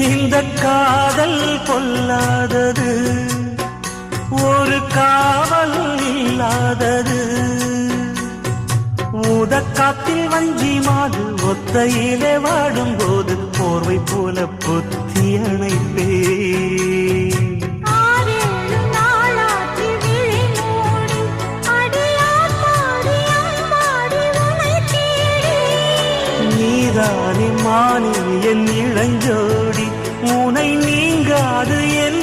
இந்த காதல் பொல்லாதது, ஒரு காவல் இல்லாதது. ஊதக்காத்தில் வஞ்சி மாது ஒத்தையிலே வாடும் போது போர்வை போல பொத்தி அணைப்பே. நீதானே மானி என் இளஞ்சோடி, உனை நீங்காது என்